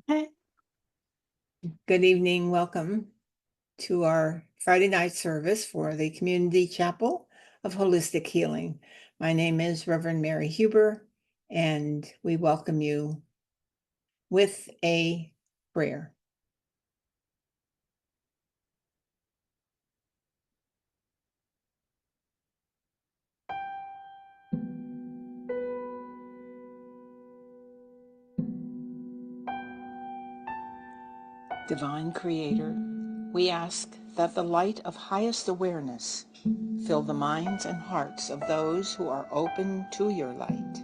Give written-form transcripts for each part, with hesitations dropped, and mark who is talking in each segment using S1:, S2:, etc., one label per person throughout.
S1: Hi. Good evening. Welcome to our Friday night service for the Community Chapel of Holistic Healing. My name is Reverend Mary Huber, and we welcome you with a prayer. Divine Creator, we ask that the light of highest awareness fill the minds and hearts of those who are open to your light.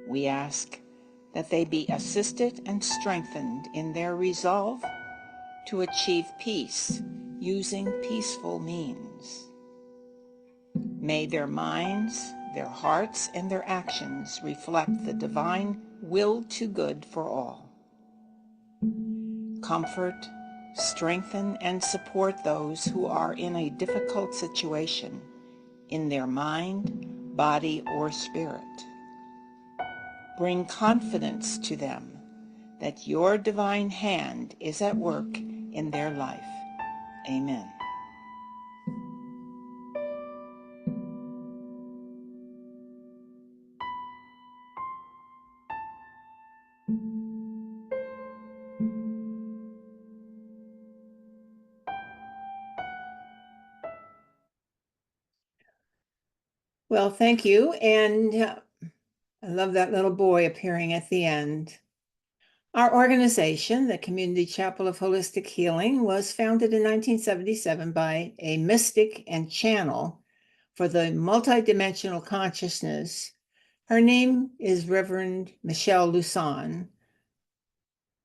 S1: We ask that they be assisted and strengthened in their resolve to achieve peace using peaceful means. May their minds, their hearts, and their actions reflect the divine will to good for all. Comfort, strengthen, and support those who are in a difficult situation in their mind, body, or spirit. Bring confidence to them that your divine hand is at work in their life. Amen. Well, thank you. And I love that little boy appearing at the end. Our organization, the Community Chapel of Holistic Healing, was founded in 1977 by a mystic and channel for the multidimensional consciousness. Her name is Reverend Michelle Luson.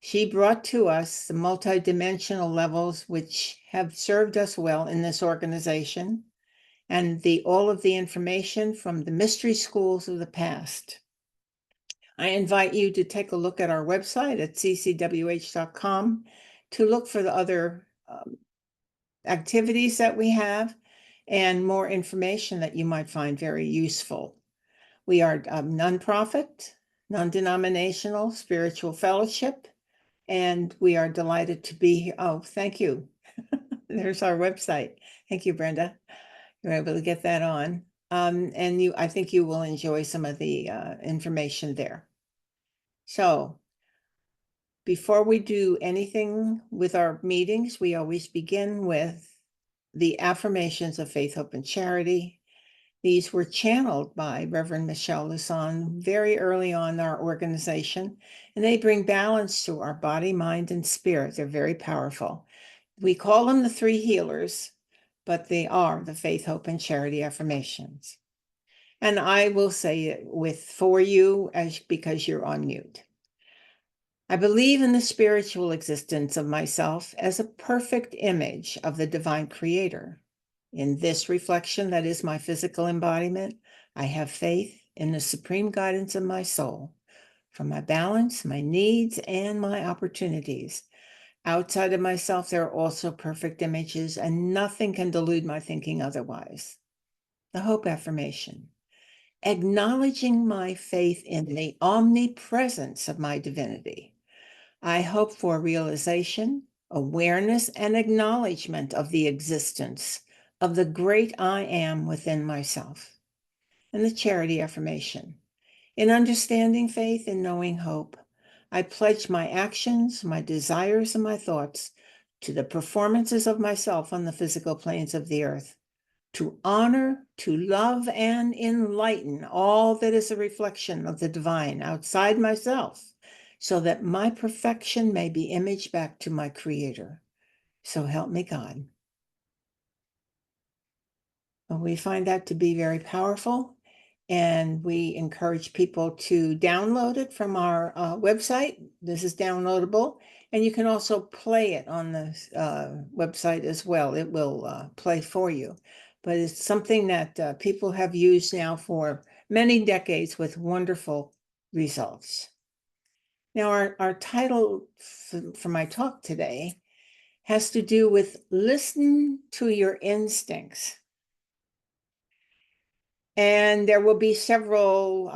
S1: She brought to us the multidimensional levels which have served us well in this organization and all of the information from the mystery schools of the past. I invite you to take a look at our website at ccwh.com to look for the other activities that we have and more information that you might find very useful. We are a nonprofit, non-denominational spiritual fellowship, and we are delighted to be here. Oh, thank you. There's our website. Thank you, Brenda. You're able to get that on. And I think you will enjoy some of the information there. So before we do anything with our meetings, we always begin with the affirmations of faith, hope, and charity. These were channeled by Reverend Michelle Luson very early on in our organization, and they bring balance to our body, mind, and spirit. They're very powerful. We call them the three healers, but they are the faith, hope, and charity affirmations. And I will say it for you because you're on mute. I believe in the spiritual existence of myself as a perfect image of the divine creator. In this reflection that is my physical embodiment, I have faith in the supreme guidance of my soul for my balance, my needs, and my opportunities. Outside of myself, there are also perfect images, and nothing can delude my thinking otherwise. The hope affirmation. Acknowledging my faith in the omnipresence of my divinity, I hope for realization, awareness, and acknowledgement of the existence of the great I am within myself. And the charity affirmation. In understanding faith and knowing hope, I pledge my actions, my desires, and my thoughts to the performances of myself on the physical planes of the earth, to honor, to love, and enlighten all that is a reflection of the divine outside myself, so that my perfection may be imaged back to my Creator. So help me God. We find that to be very powerful, and we encourage people to download it from our website. This is downloadable, and you can also play it on the website as well. It will play for you. But it's something that people have used now for many decades with wonderful results. Now, our title for my talk today has to do with listen to your instincts. And there will be several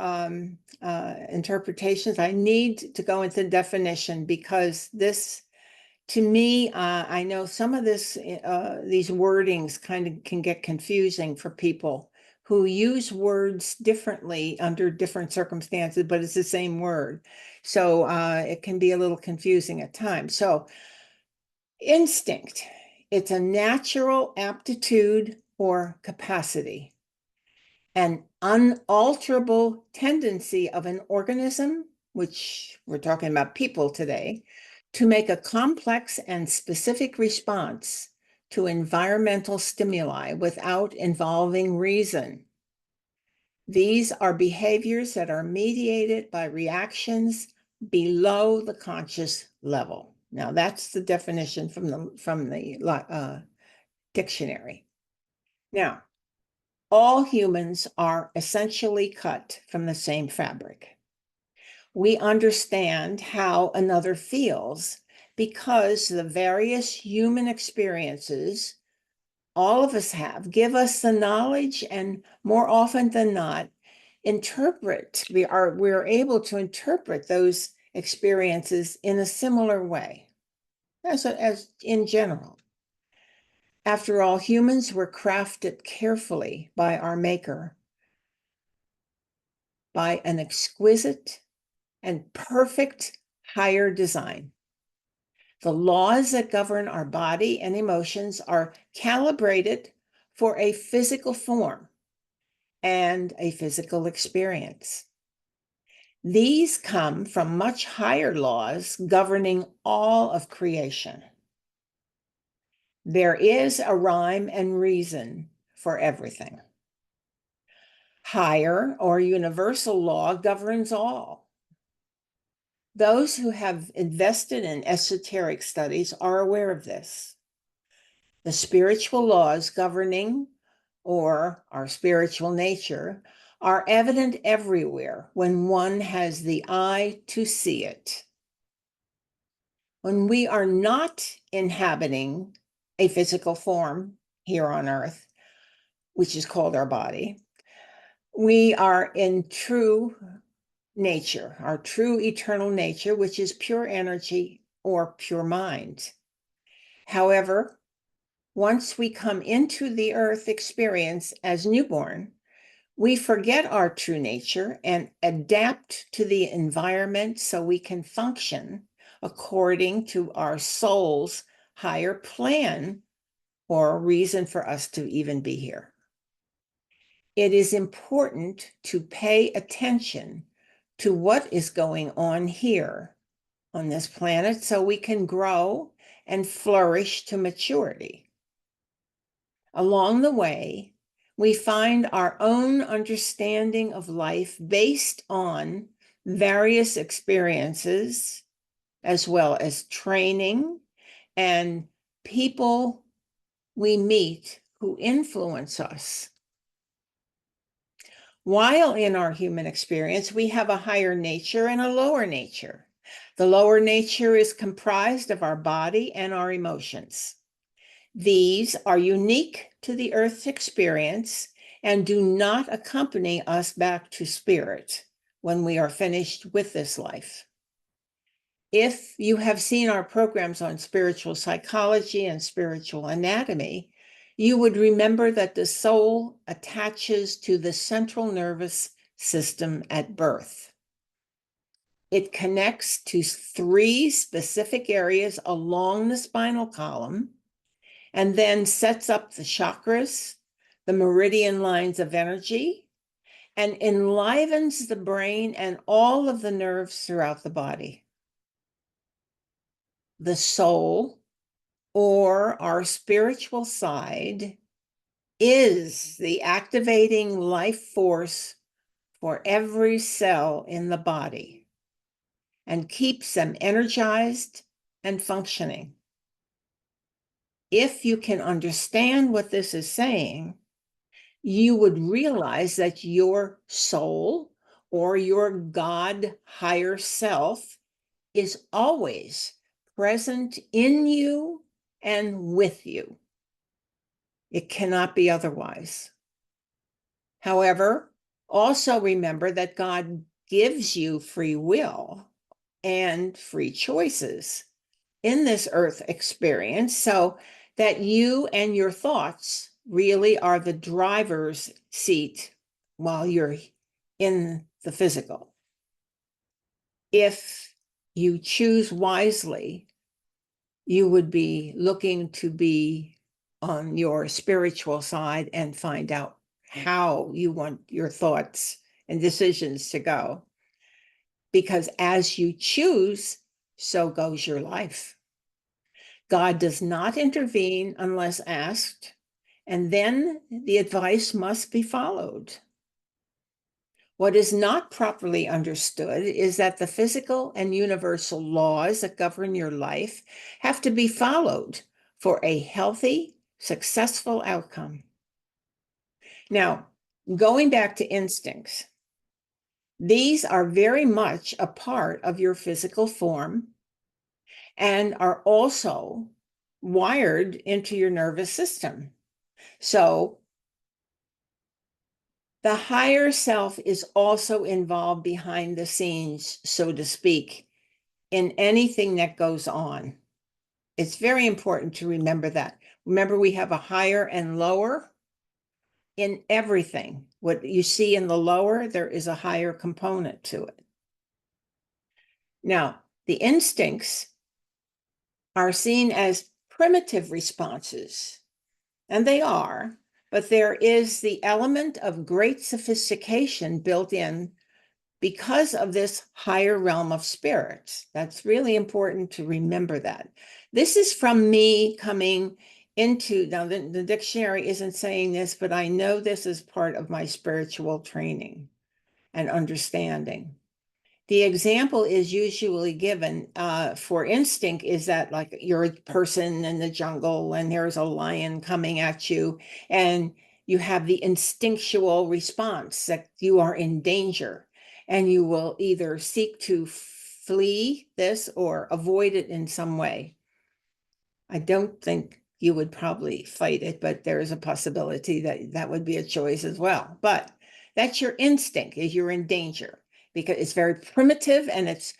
S1: interpretations. I need to go into definition because this, to me, I know some of these wordings kind of can get confusing for people who use words differently under different circumstances, but it's the same word. So it can be a little confusing at times. So instinct, it's a natural aptitude or capacity, an unalterable tendency of an organism, which we're talking about people today, to make a complex and specific response to environmental stimuli without involving reason. These are behaviors that are mediated by reactions below the conscious level. Now, that's the definition from the dictionary. Now, all humans are essentially cut from the same fabric. We understand how another feels because the various human experiences all of us have give us the knowledge, and more often than not, we're able to interpret those experiences in a similar way as in general. After all, humans were crafted carefully by our Maker, by an exquisite and perfect higher design. The laws that govern our body and emotions are calibrated for a physical form and a physical experience. These come from much higher laws governing all of creation. There is a rhyme and reason for everything. Higher or universal law governs all. Those who have invested in esoteric studies are aware of this. The spiritual laws governing, or our spiritual nature, are evident everywhere when one has the eye to see it. When we are not inhabiting a physical form here on earth, which is called our body, we are in true nature, our true eternal nature, which is pure energy or pure mind. However, once we come into the earth experience as newborn, we forget our true nature and adapt to the environment so we can function according to our soul's higher plan or reason for us to even be here. It is important to pay attention to what is going on here on this planet so we can grow and flourish to maturity. Along the way, we find our own understanding of life based on various experiences, as well as training and people we meet who influence us. While in our human experience, we have a higher nature and a lower nature. The lower nature is comprised of our body and our emotions. These are unique to the earth's experience and do not accompany us back to spirit when we are finished with this life. If you have seen our programs on spiritual psychology and spiritual anatomy, you would remember that the soul attaches to the central nervous system at birth. It connects to 3 specific areas along the spinal column and then sets up the chakras, the meridian lines of energy, and enlivens the brain and all of the nerves throughout the body. The soul, or our spiritual side, is the activating life force for every cell in the body and keeps them energized and functioning. If you can understand what this is saying, you would realize that your soul or your God higher self is always present in you and with you. It cannot be otherwise. However, also remember that God gives you free will and free choices in this earth experience, so that you and your thoughts really are the driver's seat while you're in the physical. If you choose wisely, you would be looking to be on your spiritual side and find out how you want your thoughts and decisions to go. Because as you choose, so goes your life. God does not intervene unless asked, and then the advice must be followed. What is not properly understood is that the physical and universal laws that govern your life have to be followed for a healthy, successful outcome. Now, going back to instincts, these are very much a part of your physical form and are also wired into your nervous system. So the higher self is also involved behind the scenes, so to speak, in anything that goes on. It's very important to remember that. Remember, we have a higher and lower in everything. What you see in the lower, there is a higher component to it. Now, the instincts are seen as primitive responses, and they are, but there is the element of great sophistication built in because of this higher realm of spirits. That's really important to remember that. This is from me coming into, now the dictionary isn't saying this, but I know this is part of my spiritual training and understanding. The example is usually given for instinct is that like you're a person in the jungle and there's a lion coming at you and you have the instinctual response that you are in danger and you will either seek to flee this or avoid it in some way. I don't think you would probably fight it, but there is a possibility that that would be a choice as well. But that's your instinct, is you're in danger because it's very primitive and it's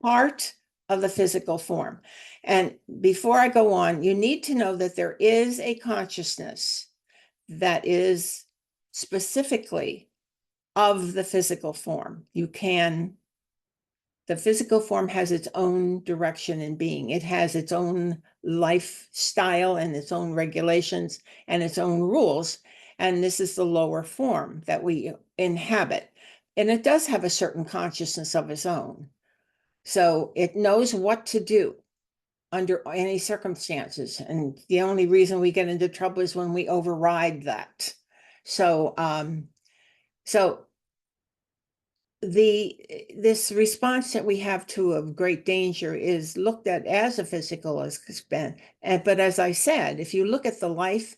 S1: part of the physical form. And before I go on, you need to know that there is a consciousness that is specifically of the physical form. The physical form has its own direction in being. It has its own lifestyle and its own regulations and its own rules. And this is the lower form that we inhabit. And it does have a certain consciousness of its own. So it knows what to do under any circumstances. And the only reason we get into trouble is when we override that. So, this response that we have to a great danger is looked at as a physical expense. But as I said, if you look at the life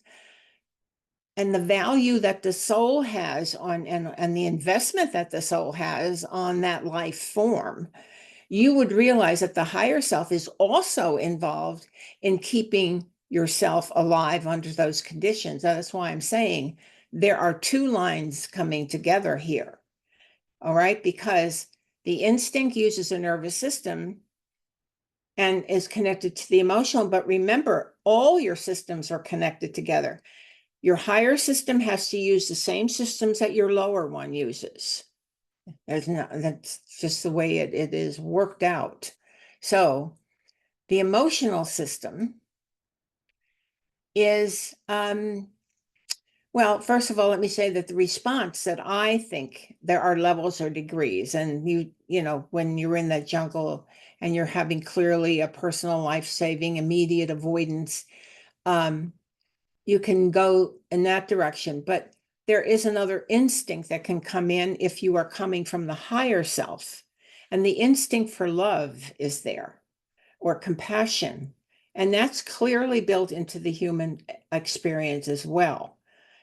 S1: and the value that the soul has on and the investment that the soul has on that life form, you would realize that the higher self is also involved in keeping yourself alive under those conditions. That's why I'm saying there are two lines coming together here. All right, because the instinct uses a nervous system and is connected to the emotional. But remember, all your systems are connected together. Your higher system has to use the same systems that your lower one uses. That's just the way it is worked out. So the emotional system is well, first of all, let me say that the response that I think there are levels or degrees, and you know, when you're in that jungle and you're having clearly a personal life-saving, immediate avoidance, you can go in that direction. But there is another instinct that can come in if you are coming from the higher self, and the instinct for love is there, or compassion, and that's clearly built into the human experience as well.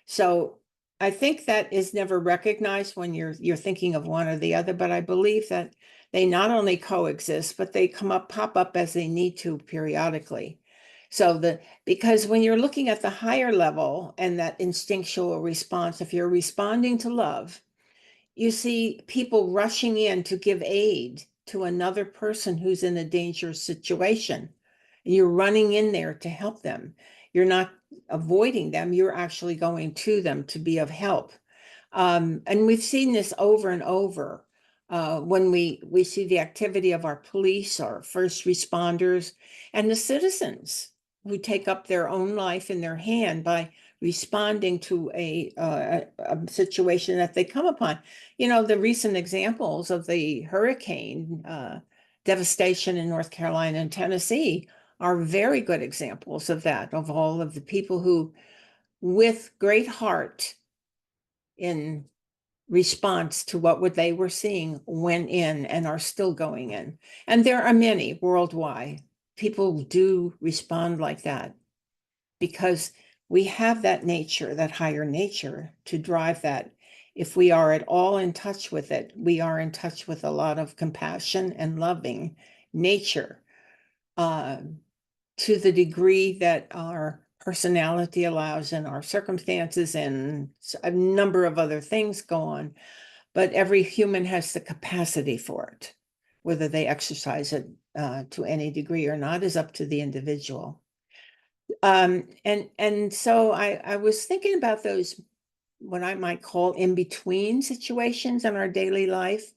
S1: So I think that is never recognized when you're thinking of one or the other, but I believe that they not only coexist, but they pop up as they need to periodically. Because when you're looking at the higher level and that instinctual response, if you're responding to love, you see people rushing in to give aid to another person who's in a dangerous situation. And you're running in there to help them. You're not avoiding them, you're actually going to them to be of help. And we've seen this over and over when we see the activity of our police, our first responders, and the citizens who take up their own life in their hand by responding to a situation that they come upon. The recent examples of the hurricane devastation in North Carolina and Tennessee are very good examples of that, of all of the people who, with great heart, in response to what they were seeing, went in and are still going in. And there are many worldwide. People do respond like that because we have that nature, that higher nature, to drive that. If we are at all in touch with it, we are in touch with a lot of compassion and loving nature, to the degree that our personality allows and our circumstances and a number of other things go on. But every human has the capacity for it. Whether they exercise it to any degree or not is up to the individual. And so I was thinking about those, what I might call in-between situations in our daily life,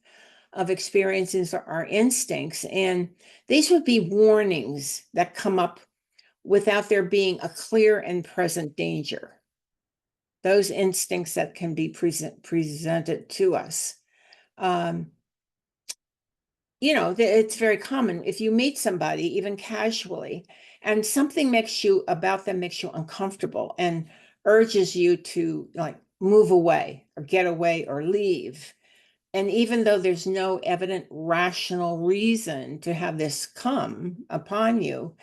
S1: of experiences our instincts. And these would be warnings that come up without there being a clear and present danger. Those instincts that can be presented to us. It's very common if you meet somebody, even casually, and something makes you uncomfortable and urges you to like move away or get away or leave. And even though there's no evident rational reason to have this come upon you,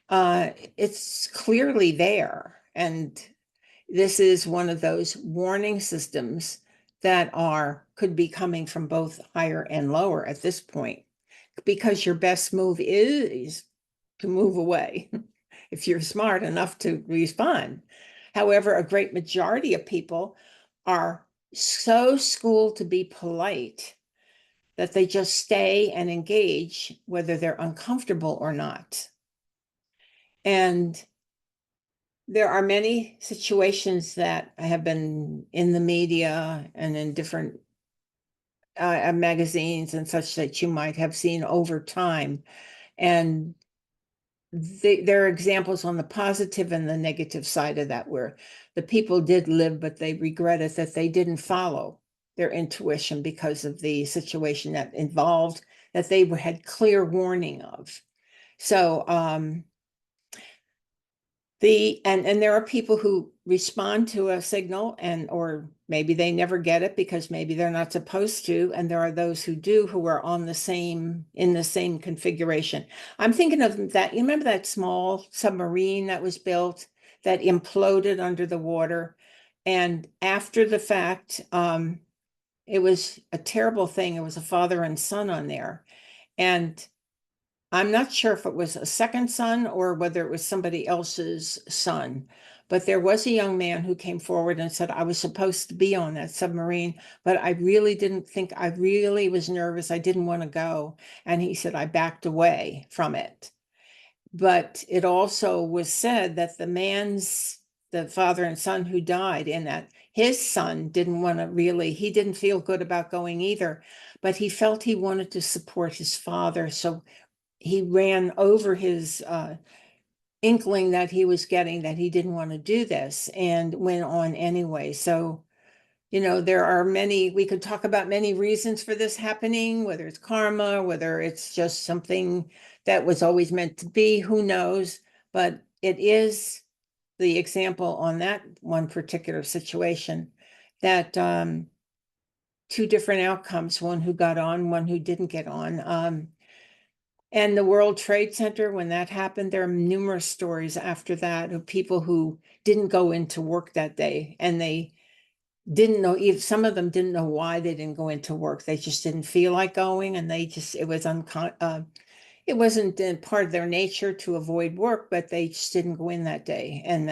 S1: it's clearly there. And this is one of those warning systems that could be coming from both higher and lower at this point, because your best move is to move away if you're smart enough to respond. However, a great majority of people are so schooled to be polite that they just stay and engage whether they're uncomfortable or not. And there are many situations that have been in the media and in different magazines and such that you might have seen over time. And there are examples on the positive and the negative side of that, where the people did live, but they regretted that they didn't follow their intuition because of the situation that involved, that they had clear warning of. So and there are people who respond to a signal or maybe they never get it because maybe they're not supposed to, and there are those who do, who are in the same configuration. I'm thinking of that. You remember that small submarine that was built that imploded under the water, and after the fact, it was a terrible thing. It was a father and son on there, and I'm not sure if it was a second son or whether it was somebody else's son, but there was a young man who came forward and said, I was supposed to be on that submarine, but I really was nervous. I didn't want to go. And he said, I backed away from it. But it also was said that the father and son who died in that, his son he didn't feel good about going either, but he felt he wanted to support his father. So he ran over his inkling that he was getting, that he didn't want to do this, and went on anyway. So, we could talk about many reasons for this happening, whether it's karma, whether it's just something that was always meant to be, who knows? But it is the example on that one particular situation that two different outcomes, one who got on, one who didn't get on. And the World Trade Center, when that happened, there are numerous stories after that of people who didn't go into work that day, and they didn't know, if some of them didn't know why they didn't go into work. They just didn't feel like going, and it it wasn't part of their nature to avoid work, but they just didn't go in that day, and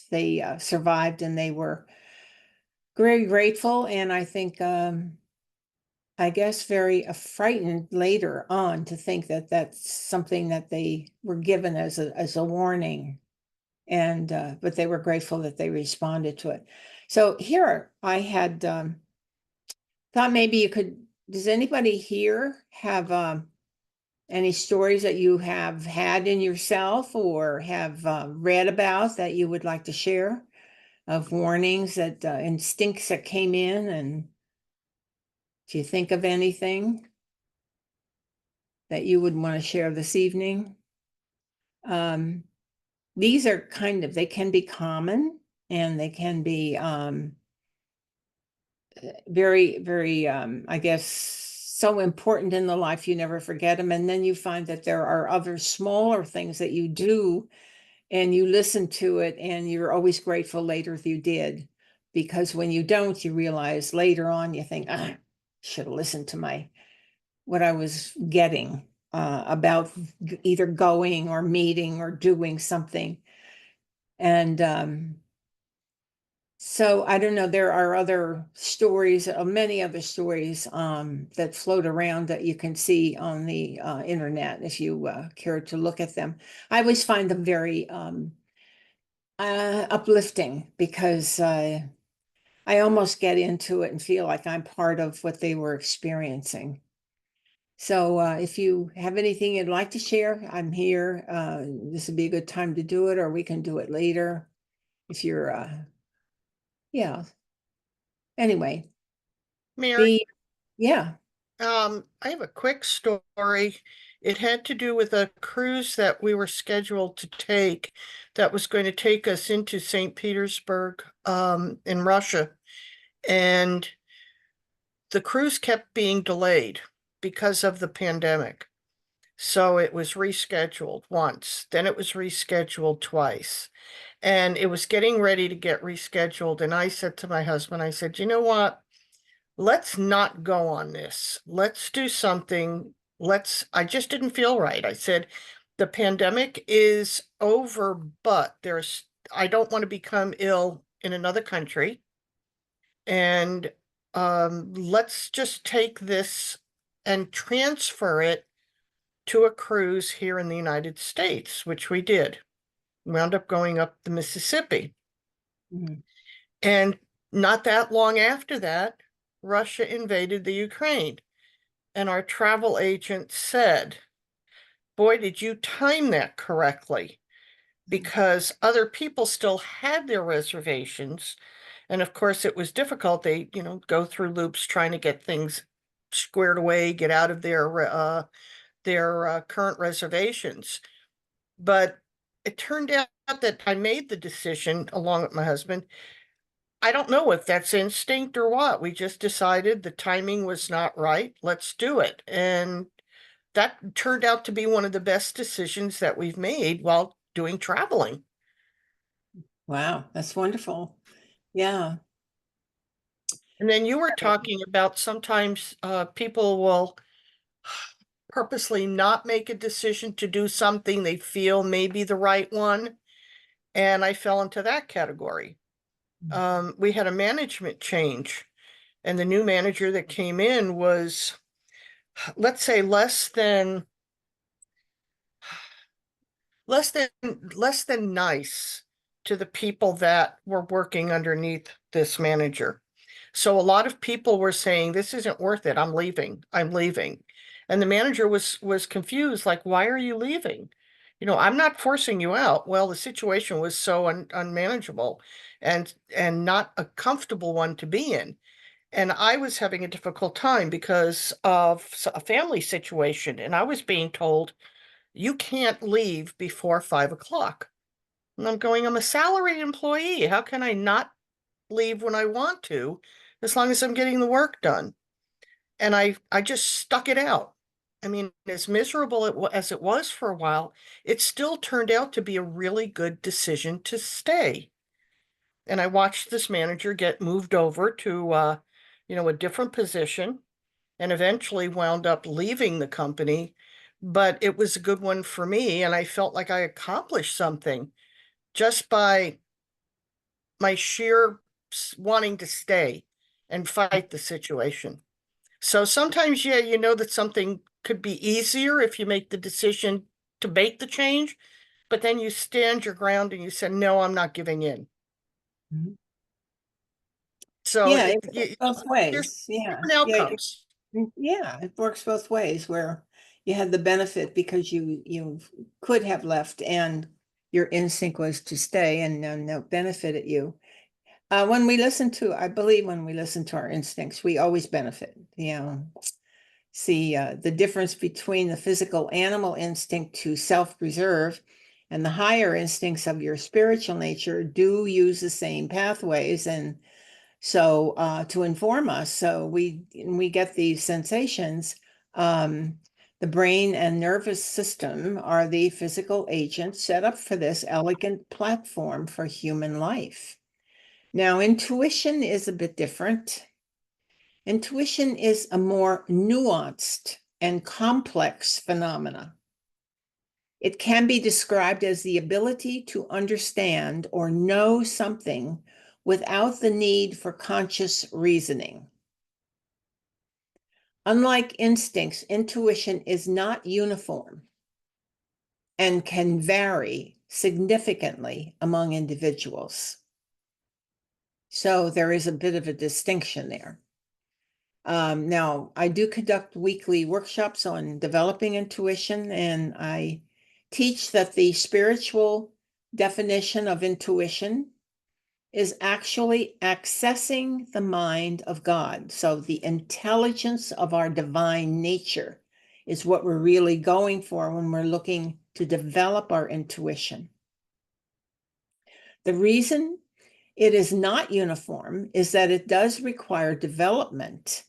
S1: they survived, and they were very grateful, and I think I guess very frightened later on to think that that's something that they were given as a warning, and but they were grateful that they responded to it. So here I had thought maybe you could. Does anybody here have any stories that you have had in yourself or have read about that you would like to share, of warnings that instincts that came in? And do you think of anything that you would want to share this evening? These are they can be common, and they can be very, very, I guess, so important in the life you never forget them. And then you find that there are other smaller things that you do, and you listen to it, and you're always grateful later if you did. Because when you don't, you realize later on, you think, I should have listened to what I was getting about either going or meeting or doing something. And so I don't know, there are other stories, many other stories that float around that you can see on the internet if you care to look at them. I always find them very uplifting, because I almost get into it and feel like I'm part of what they were experiencing. So if you have anything you'd like to share, I'm here. This would be a good time to do it, or we can do it later if you're, yeah. Anyway,
S2: Mary,
S1: the, yeah.
S2: I have a quick story. It had to do with a cruise that we were scheduled to take that was going to take us into St. Petersburg, in Russia. And the cruise kept being delayed because of the pandemic. So it was rescheduled once, then it was rescheduled twice. And it was getting ready to get rescheduled. And I said to my husband, I said, you know what? Let's not go on this. Let's do something. I just didn't feel right. I said, the pandemic is over, but I don't want to become ill in another country. And let's just take this and transfer it to a cruise here in the United States, which we did. We wound up going up the Mississippi.
S1: Mhm.
S2: And not that long after that, Russia invaded the Ukraine. And our travel agent said, boy, did you time that correctly? Because other people still had their reservations. And of course, it was difficult. They, go through loops trying to get things squared away, get out of their current reservations. But it turned out that I made the decision along with my husband. I don't know if that's instinct or what. We just decided the timing was not right. Let's do it. And that turned out to be one of the best decisions that we've made while doing traveling.
S1: Wow, that's wonderful. Yeah.
S2: And then you were talking about sometimes people will purposely not make a decision to do something they feel may be the right one. And I fell into that category. We had a management change, and the new manager that came in was, let's say, less than less than nice to the people that were working underneath this manager. So a lot of people were saying, this isn't worth it. I'm leaving. I'm leaving. And the manager was confused, like, why are you leaving? I'm not forcing you out. Well, the situation was so unmanageable and not a comfortable one to be in. And I was having a difficult time because of a family situation. And I was being told, you can't leave before 5 o'clock. And I'm going, I'm a salaried employee. How can I not leave when I want to, as long as I'm getting the work done? And I just stuck it out. I mean, as miserable as it was for a while, it still turned out to be a really good decision to stay. And I watched this manager get moved over to, a different position, and eventually wound up leaving the company but it was a good one for me. And I felt like I accomplished something just by my sheer wanting to stay and fight the situation. So sometimes, yeah, you know that something could be easier if you make the decision to make the change, but then you stand your ground and you say, no, I'm not giving in.
S1: Mhm.
S2: So
S1: Yeah, it works both
S2: there's
S1: ways. Yeah.
S2: different outcomes.
S1: Yeah, it works both ways where you had the benefit because you could have left and your instinct was to stay and that benefited you. When we listen to, I believe when we listen to our instincts, we always benefit. See the difference between the physical animal instinct to self-preserve and the higher instincts of your spiritual nature do use the same pathways and so to inform us. So we get these sensations. The brain and nervous system are the physical agents set up for this elegant platform for human life. Now, intuition is a bit different. Intuition is a more nuanced and complex phenomena. It can be described as the ability to understand or know something without the need for conscious reasoning. Unlike instincts, intuition is not uniform and can vary significantly among individuals. So there is a bit of a distinction there. Now, I do conduct weekly workshops on developing intuition, and I teach that the spiritual definition of intuition is actually accessing the mind of God. So the intelligence of our divine nature is what we're really going for when we're looking to develop our intuition. The reason it is not uniform is that it does require development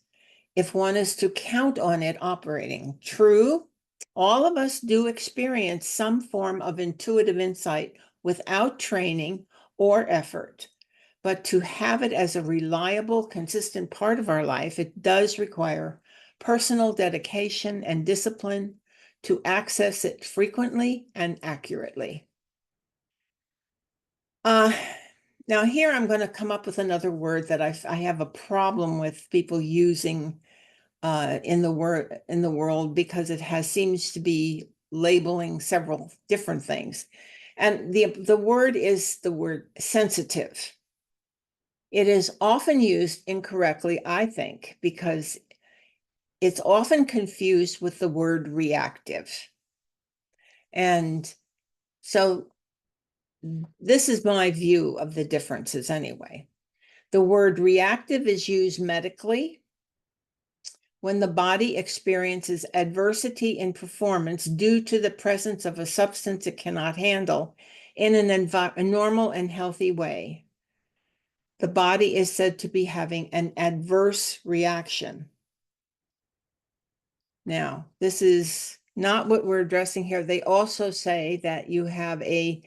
S1: if one is to count on it operating. True, all of us do experience some form of intuitive insight without training or effort. But to have it as a reliable, consistent part of our life, it does require personal dedication and discipline to access it frequently and accurately. Uh, Now here I'm going to come up with another word that I have a problem with people using in the world because it seems to be labeling several different things. And the word is the word sensitive. It is often used incorrectly, I think, because it's often confused with the word reactive. And so this is my view of the differences anyway. The word reactive is used medically when the body experiences adversity in performance due to the presence of a substance it cannot handle in a normal and healthy way. The body is said to be having an adverse reaction. Now, this is not what we're addressing here. They also say that you have a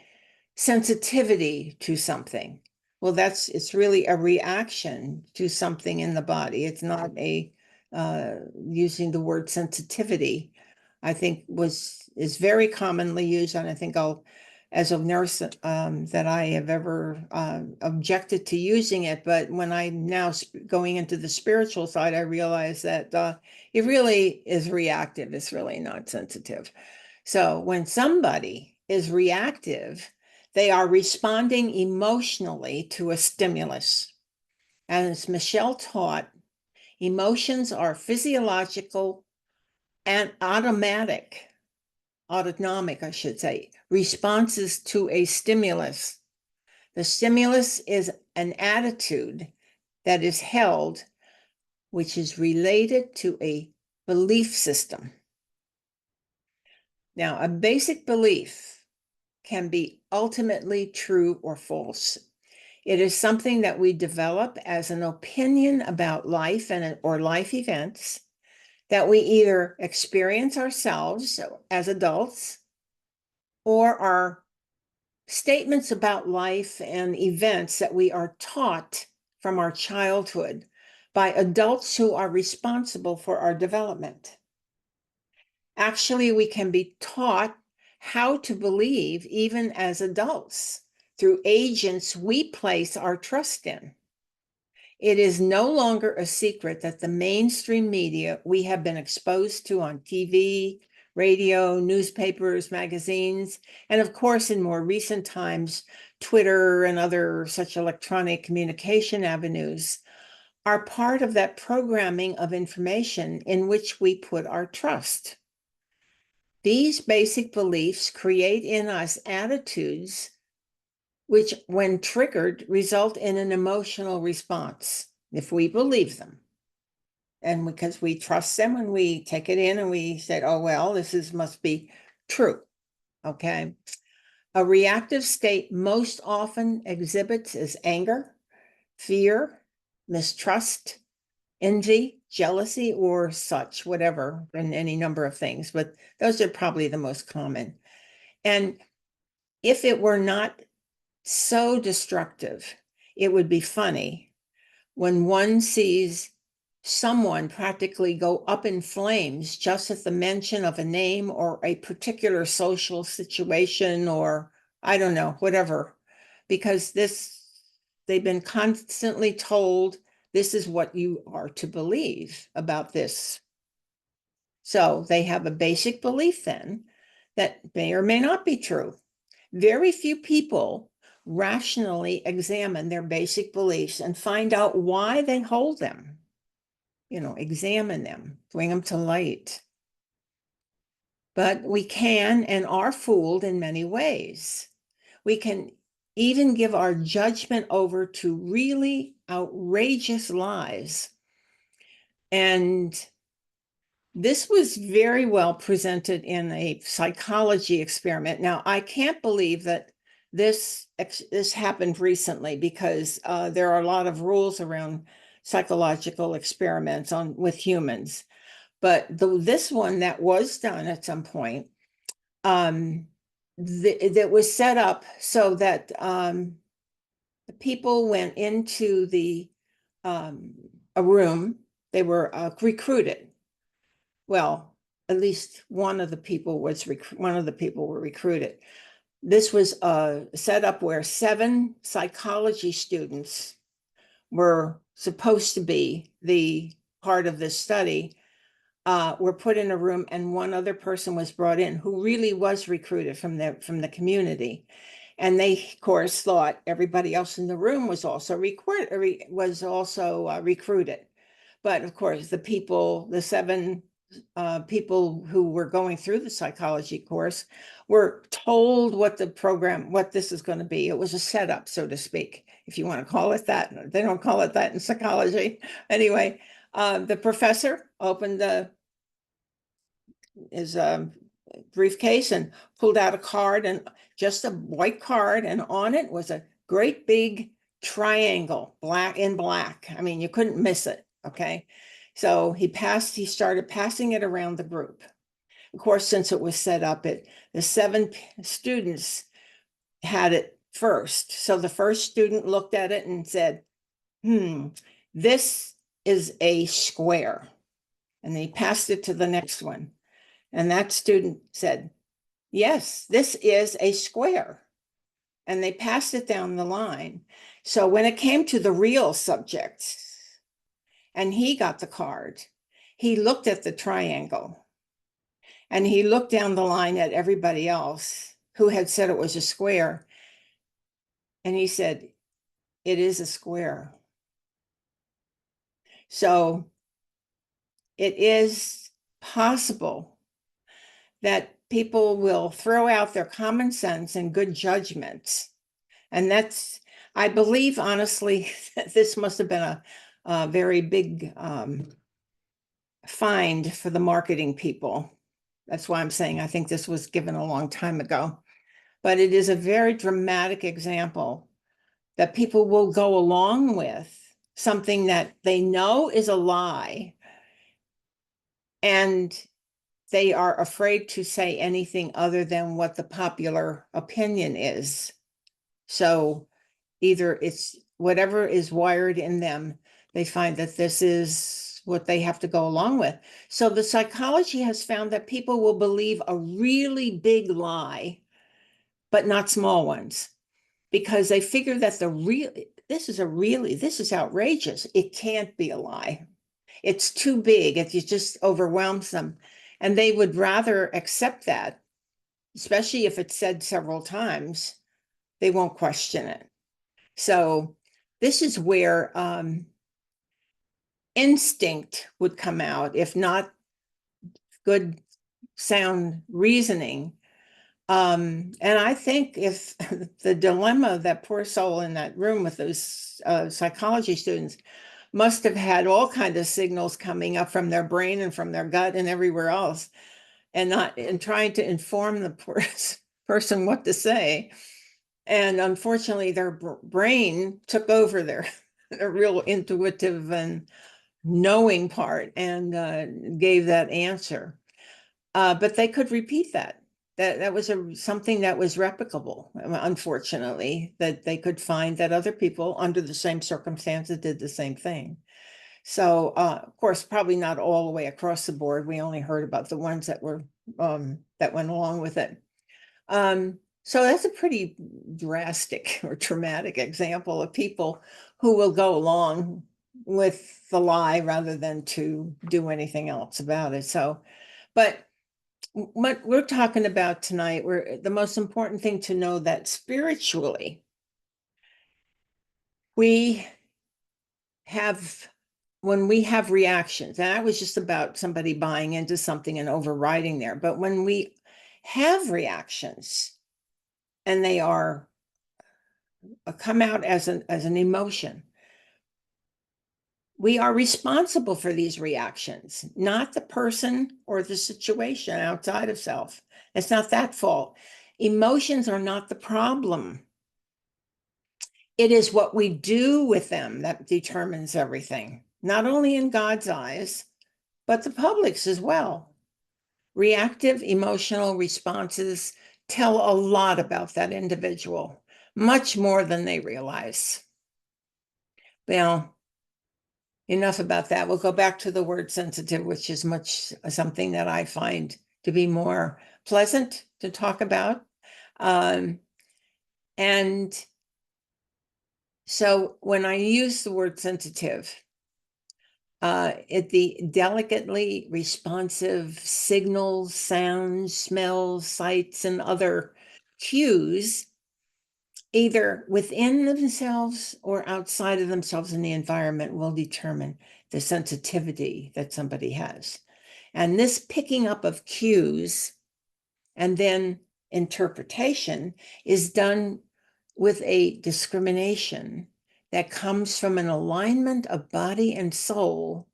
S1: sensitivity to something. Well, it's really a reaction to something in the body. It's not using the word sensitivity, I think is very commonly used. And I think as a nurse, that I have ever objected to using it. But when I'm now going into the spiritual side, I realize that it really is reactive. It's really not sensitive. So when somebody is reactive, they are responding emotionally to a stimulus. And as Michelle taught, emotions are physiological and autonomic, I should say, responses to a stimulus. The stimulus is an attitude that is held, which is related to a belief system. Now, a basic belief can be ultimately true or false. It is something that we develop as an opinion about life or life events that we either experience ourselves as adults or are statements about life and events that we are taught from our childhood by adults who are responsible for our development. Actually, we can be taught how to believe even as adults through agents we place our trust in. It is no longer a secret that the mainstream media we have been exposed to on TV, radio, newspapers, magazines, and of course, in more recent times, Twitter and other such electronic communication avenues are part of that programming of information in which we put our trust. These basic beliefs create in us attitudes which, when triggered, result in an emotional response if we believe them. And because we trust them and we take it in and we said, oh, well, must be true. Okay. A reactive state most often exhibits is anger, fear, mistrust, envy, jealousy, or such, whatever, and any number of things. But those are probably the most common. And if it were not so destructive, it would be funny when one sees someone practically go up in flames just at the mention of a name or a particular social situation, or I don't know, whatever, because they've been constantly told this is what you are to believe about this. So they have a basic belief then that may or may not be true. Very few people rationally examine their basic beliefs and find out why they hold them. Examine them, bring them to light. But we can and are fooled in many ways. We can even give our judgment over to really outrageous lies. And this was very well presented in a psychology experiment. Now, I can't believe that this happened recently because there are a lot of rules around psychological experiments with humans. But this one that was done at some point, that was set up so that the people went into a room. They were recruited. Well, at least one of the people were recruited. This was set up where 7 psychology students were supposed to be the part of this study, were put in a room, and one other person was brought in who really was recruited from the community. And they, of course, thought everybody else in the room was also recruited. But of course, the 7 people who were going through the psychology course were told what this is going to be. It was a setup, so to speak, if you want to call it that. They don't call it that in psychology. Anyway, the professor opened his briefcase and pulled out a card, and just a white card, and on it was a great big triangle, black. I mean, you couldn't miss it. Okay. So he started passing it around the group. Of course, since it was set up, the 7 students had it first. So the first student looked at it and said, this is a square. And he passed it to the next one. And that student said, yes, this is a square. And they passed it down the line. So when it came to the real subject, and he got the card, he looked at the triangle, and he looked down the line at everybody else who had said it was a square. And he said, it is a square. So it is possible that people will throw out their common sense and good judgment. And I believe, honestly, that this must have been a very big find for the marketing people. That's why I'm saying I think this was given a long time ago. But it is a very dramatic example that people will go along with something that they know is a lie, and they are afraid to say anything other than what the popular opinion is. So either it's whatever is wired in them, they find that this is that's what they have to go along with. So the psychology has found that people will believe a really big lie, but not small ones, because they figure that this is outrageous. It can't be a lie. It's too big. It just overwhelms them. And they would rather accept that, especially if it's said several times, they won't question it. So this is where instinct would come out, if not good, sound reasoning. And I think if the dilemma, that poor soul in that room with those psychology students must have had all kinds of signals coming up from their brain and from their gut and everywhere else, and trying to inform the poor person what to say. And unfortunately, their brain took over their real intuitive and knowing part and gave that answer. But they could repeat that. That was something that was replicable, unfortunately, that they could find that other people under the same circumstances did the same thing. So, of course, probably not all the way across the board. We only heard about the ones that were that went along with it. So that's a pretty drastic or traumatic example of people who will go along with the lie rather than to do anything else about it. So, but what we're talking about tonight, the most important thing to know that spiritually, we have, when we have reactions, and that was just about somebody buying into something and overriding there, but when we have reactions and they are come out as an emotion, we are responsible for these reactions, not the person or the situation outside of self. It's not that fault. Emotions are not the problem. It is what we do with them that determines everything, not only in God's eyes, but the public's as well. Reactive emotional responses tell a lot about that individual, much more than they realize. Well, enough about that. We'll go back to the word sensitive, which is something that I find to be more pleasant to talk about. And so when I use the word sensitive, the delicately responsive signals, sounds, smells, sights, and other cues, either within themselves or outside of themselves in the environment, will determine the sensitivity that somebody has. And this picking up of cues and then interpretation is done with a discrimination that comes from an alignment of body and soul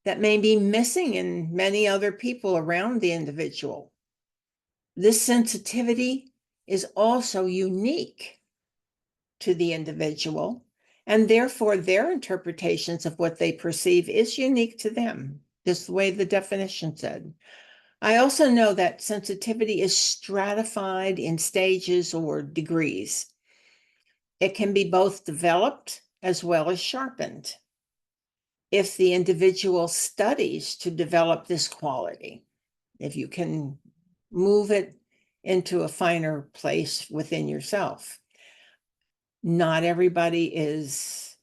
S1: that may be missing in many other people around the individual. This sensitivity is also unique to the individual, and therefore their interpretations of what they perceive is unique to them, just the way the definition said. I also know that sensitivity is stratified in stages or degrees. It can be both developed as well as sharpened if the individual studies to develop this quality, if you can move it into a finer place within yourself. Not everybody is,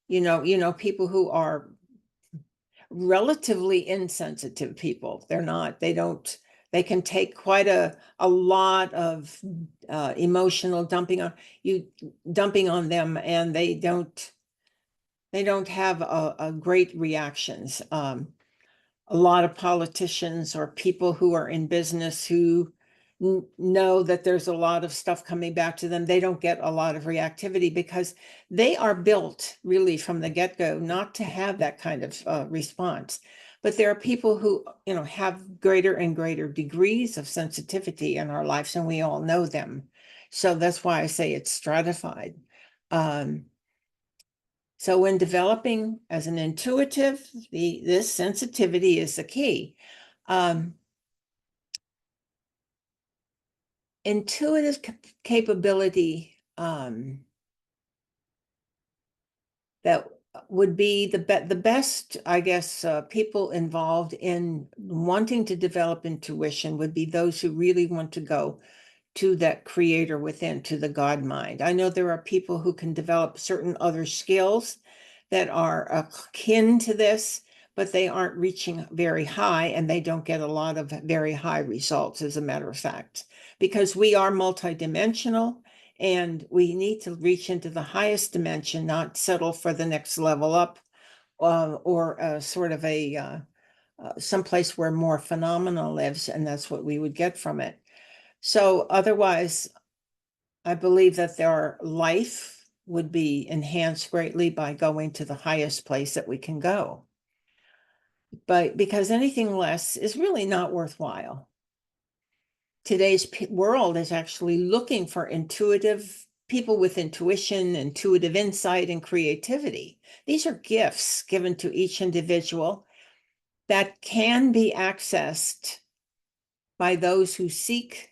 S1: people who are relatively insensitive people. They can take quite a lot of emotional dumping on them, and they don't have a great reactions. A lot of politicians or people who are in business who know that there's a lot of stuff coming back to them, they don't get a lot of reactivity because they are built really from the get-go not to have that kind of response. But there are people who have greater and greater degrees of sensitivity in our lives, and we all know them. So that's why I say it's stratified. So when developing as an intuitive, this sensitivity is the key. Intuitive capability that would be the best, I guess, people involved in wanting to develop intuition would be those who really want to go to that creator within, to the God mind. I know there are people who can develop certain other skills that are akin to this, but they aren't reaching very high, and they don't get a lot of very high results, as a matter of fact, because we are multidimensional. And we need to reach into the highest dimension, not settle for the next level up, or sort of a someplace where more phenomena lives, and that's what we would get from it. So otherwise, I believe that our life would be enhanced greatly by going to the highest place that we can go. But because anything less is really not worthwhile. Today's world is actually looking for intuitive people with intuition, intuitive insight, and creativity. These are gifts given to each individual that can be accessed by those who seek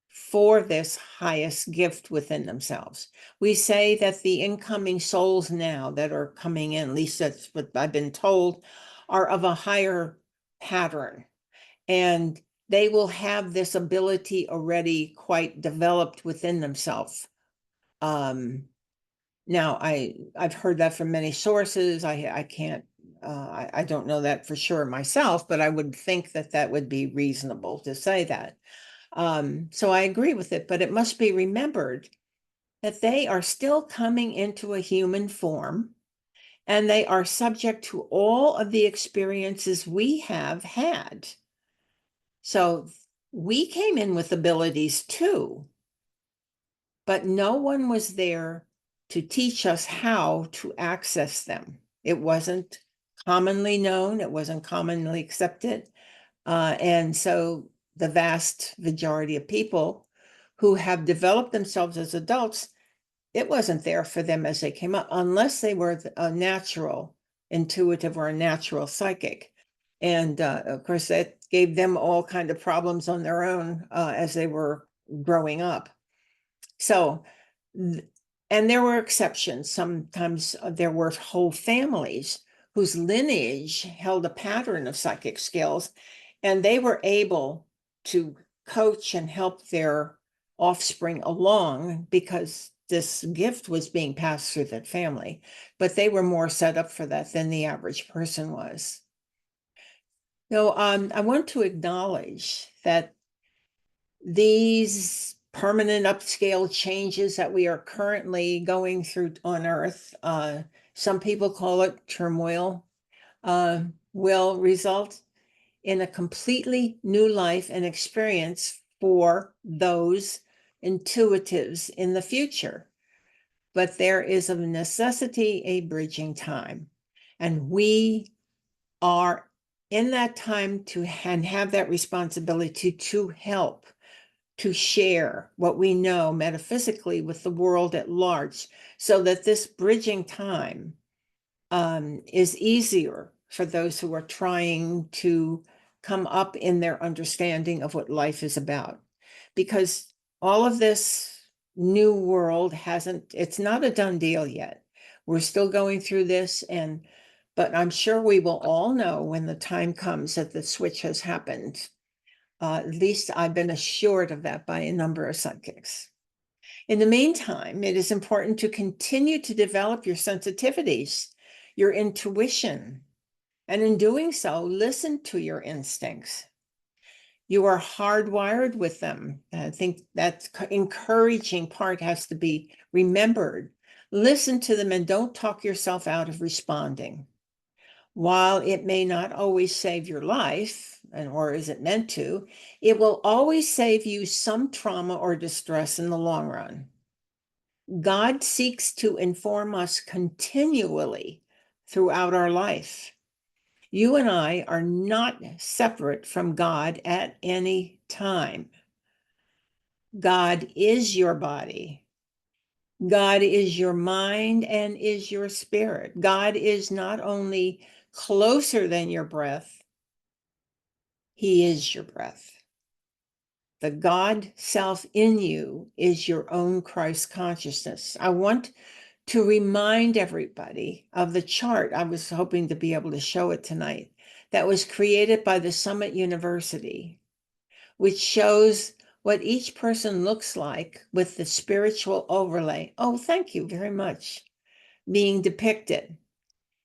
S1: for this highest gift within themselves. We say that the incoming souls now that are coming in, at least that's what I've been told, are of a higher pattern. And they will have this ability already quite developed within themselves. Now, I've heard that from many sources. I can't, I don't know that for sure myself, but I would think that that would be reasonable to say that. So I agree with it, but it must be remembered that they are still coming into a human form, and they are subject to all of the experiences we have had. So we came in with abilities too, but no one was there to teach us how to access them. It wasn't commonly known, it wasn't commonly accepted. And so the vast majority of people who have developed themselves as adults, it wasn't there for them as they came up, unless they were a natural intuitive or a natural psychic. And of course, that gave them all kind of problems on their own as they were growing up. So, and there were exceptions. Sometimes there were whole families whose lineage held a pattern of psychic skills, and they were able to coach and help their offspring along because this gift was being passed through that family. But they were more set up for that than the average person was. So I want to acknowledge that these permanent upscale changes that we are currently going through on Earth, some people call it turmoil, will result in a completely new life and experience for those intuitives in the future. But there is of necessity a bridging time, and we are in that time to and have that responsibility to help, to share what we know metaphysically with the world at large, so that this bridging time is easier for those who are trying to come up in their understanding of what life is about. Because all of this new world it's not a done deal yet. We're still going through this, but I'm sure we will all know when the time comes that the switch has happened. At least I've been assured of that by a number of psychics. In the meantime, it is important to continue to develop your sensitivities, your intuition, and in doing so, listen to your instincts. You are hardwired with them. I think that encouraging part has to be remembered. Listen to them and don't talk yourself out of responding. While it may not always save your life, or is it meant to, it will always save you some trauma or distress in the long run. God seeks to inform us continually throughout our life. You and I are not separate from God at any time. God is your body. God is your mind and is your spirit. God is not only closer than your breath, He is your breath. The God self in you is your own Christ consciousness. I want to remind everybody of the chart. I was hoping to be able to show it tonight, that was created by the Summit University, which shows what each person looks like with the spiritual overlay. Oh, thank you very much. Being depicted.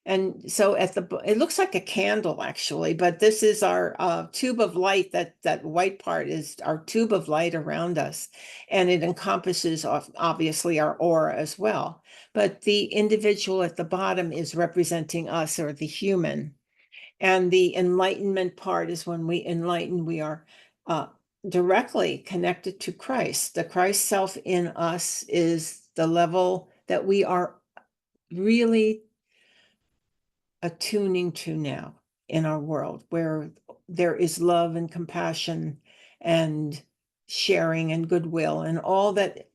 S1: And so it looks like a candle actually, but this is our tube of light. That white part is our tube of light around us, and it encompasses obviously our aura as well. But the individual at the bottom is representing us, or the human. And the enlightenment part is when we enlighten, we are directly connected to Christ. The Christ self in us is the level that we are really attuning to now in our world, where there is love and compassion and sharing and goodwill and all that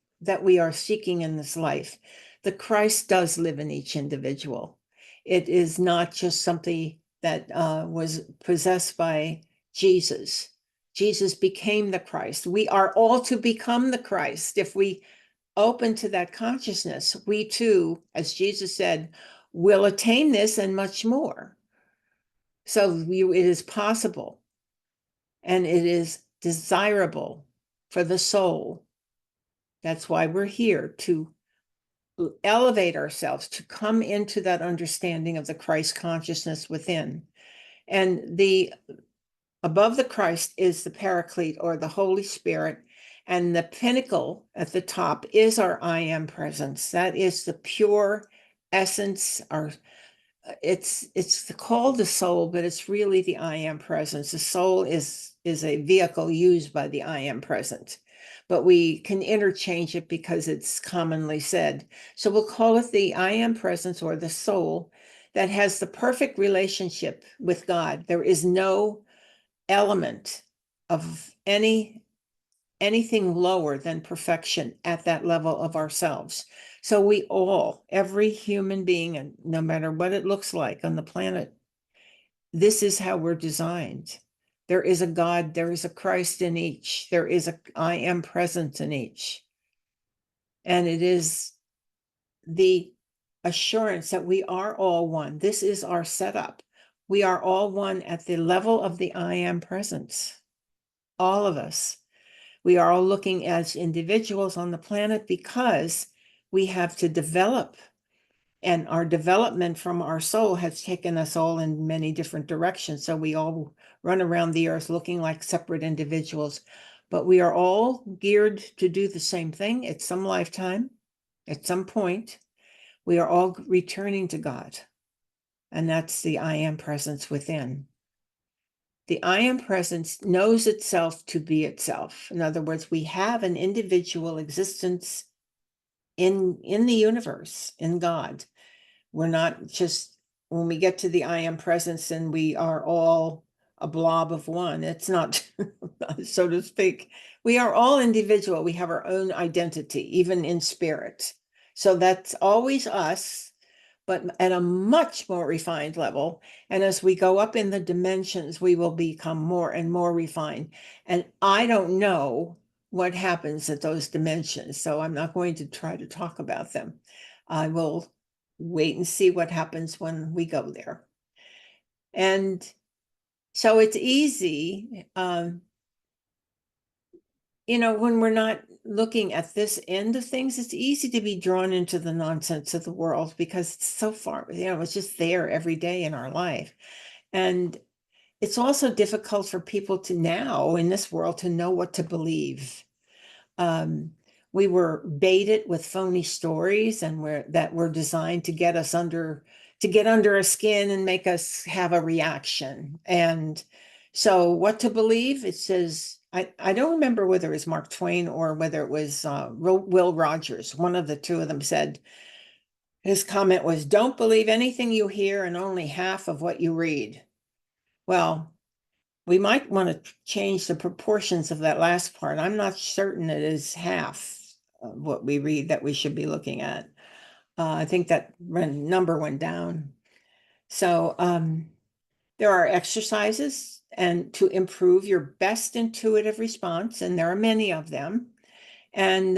S1: we are seeking in this life. The Christ does live in each individual. It is not just something that was possessed by Jesus. Jesus became the Christ. We are all to become the Christ. If we open to that consciousness, we too, as Jesus said, will attain this and much more. So it is possible, and it is desirable for the soul. That's why we're here, to elevate ourselves, to come into that understanding of the Christ consciousness within. And above the Christ is the Paraclete, or the Holy Spirit, and the pinnacle at the top is our I am presence. That is the pure essence. It's called the soul, but it's really the I am presence. The soul is a vehicle used by the I am present, but we can interchange it because it's commonly said. So we'll call it the I am presence, or the soul, that has the perfect relationship with God. There is no element of anything lower than perfection at that level of ourselves. So we all, every human being, and no matter what it looks like on the planet, this is how we're designed. There is a God, there is a Christ in each, there is a I am present in each. And it is the assurance that we are all one. This is our setup. We are all one at the level of the I am presence. All of us. We are all looking as individuals on the planet because we have to develop, and our development from our soul has taken us all in many different directions. So we all run around the earth looking like separate individuals, but we are all geared to do the same thing at some lifetime, at some point. We are all returning to God, and that's the I am presence within. The I am presence knows itself to be itself. In other words, we have an individual existence in the universe, in God. We're not just, when we get to the I am presence, and we are all a blob of one. It's not, so to speak. We are all individual. We have our own identity, even in spirit. So that's always us, but at a much more refined level. And as we go up in the dimensions, we will become more and more refined. And I don't know what happens at those dimensions, so I'm not going to try to talk about them. I will wait and see what happens when we go there. And so it's easy, when we're not looking at this end of things, it's easy to be drawn into the nonsense of the world because it's so far, it's just there every day in our life. And it's also difficult for people to now in this world to know what to believe. We were baited with phony stories, and that were designed to get us under our skin and make us have a reaction. And so what to believe? It says, I don't remember whether it was Mark Twain or whether it was Will Rogers. One of the two of them said, his comment was, "Don't believe anything you hear and only half of what you read." Well, we might want to change the proportions of that last part. I'm not certain it is half of what we read that we should be looking at. I think that number went down. So there are exercises and to improve your best intuitive response, and there are many of them. And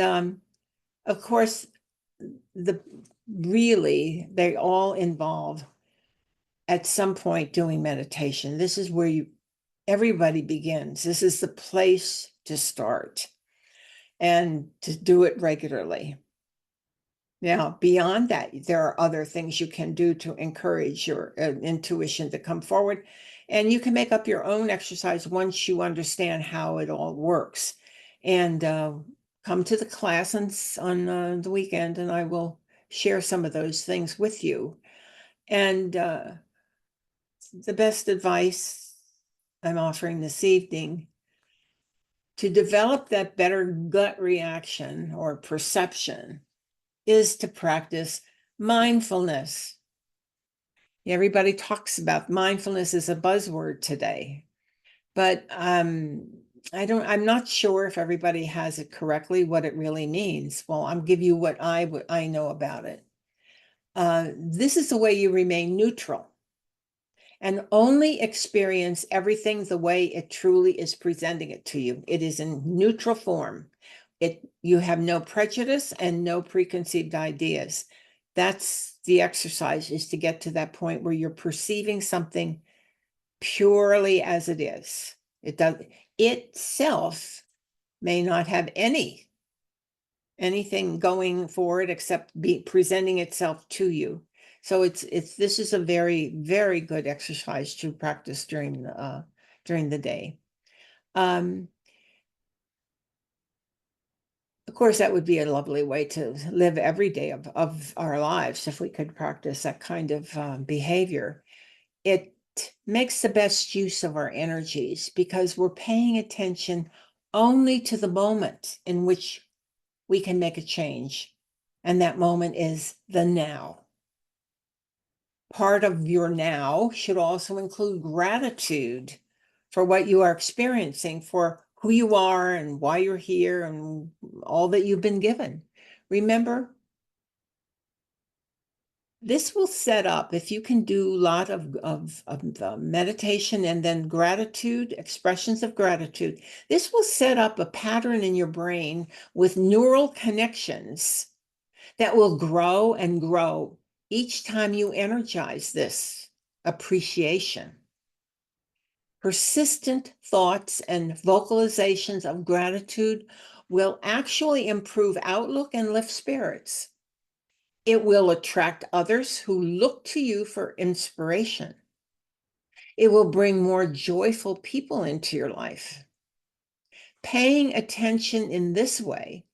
S1: of course, the really, they all involve at some point doing meditation. This is where everybody begins. This is the place to start and to do it regularly. Now, beyond that, there are other things you can do to encourage your intuition to come forward. And you can make up your own exercise once you understand how it all works. And come to the class on the weekend, and I will share some of those things with you. And the best advice I'm offering this evening to develop that better gut reaction or perception is to practice mindfulness. Everybody talks about mindfulness as a buzzword today, but I'm not sure if everybody has it correctly, what it really means. Well, I'll give you what I know about it. This is the way you remain neutral and only experience everything the way it truly is presenting it to you. It is in neutral form. You have no prejudice and no preconceived ideas. That's the exercise, is to get to that point where you're perceiving something purely as it is. Itself may not have anything going for it except presenting itself to you. So this is a very, very good exercise to practice during the day. Of course, that would be a lovely way to live every day of our lives if we could practice that kind of behavior. It makes the best use of our energies because we're paying attention only to the moment in which we can make a change. And that moment is the now. Part of your now should also include gratitude for what you are experiencing, for who you are and why you're here and all that you've been given. Remember, this will set up, if you can do a lot of meditation and then gratitude, expressions of gratitude, this will set up a pattern in your brain with neural connections that will grow and grow each time you energize this appreciation. Persistent thoughts and vocalizations of gratitude will actually improve outlook and lift spirits. It will attract others who look to you for inspiration. It will bring more joyful people into your life. Paying attention in this way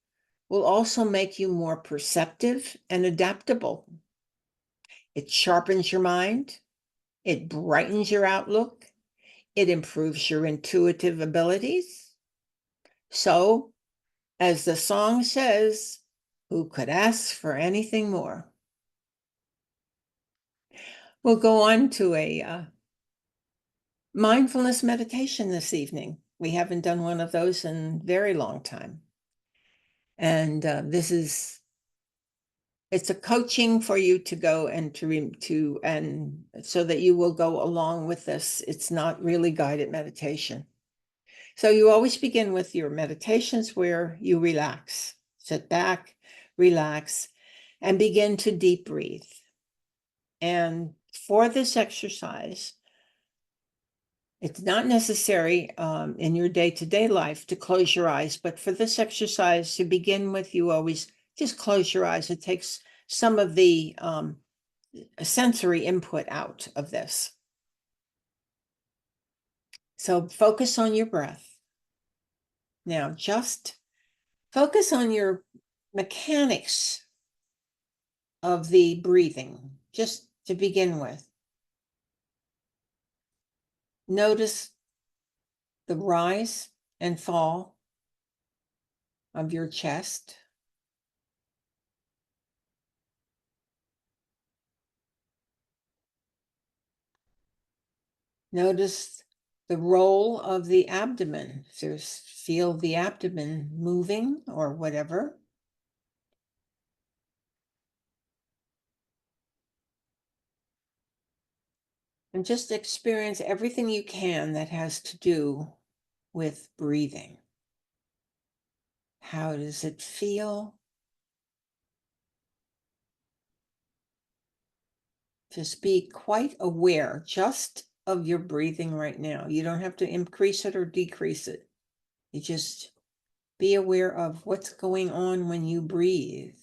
S1: will also make you more perceptive and adaptable. It sharpens your mind. It brightens your outlook. It improves your intuitive abilities. So, as the song says, who could ask for anything more? We'll go on to a mindfulness meditation this evening. We haven't done one of those in a very long time. And it's a coaching for you to go and and so that you will go along with this. It's not really guided meditation. So you always begin with your meditations where you relax, sit back, relax, and begin to deep breathe. And for this exercise, it's not necessary in your day-to-day life to close your eyes, but for this exercise to begin with, you always just close your eyes. It takes some of the sensory input out of this. So focus on your breath. Now, just focus on your mechanics of the breathing, just to begin with. Notice the rise and fall of your chest. Notice the roll of the abdomen. Just feel the abdomen moving or whatever. And just experience everything you can that has to do with breathing. How does it feel? Just be quite aware just of your breathing right now. You don't have to increase it or decrease it. You just be aware of what's going on when you breathe.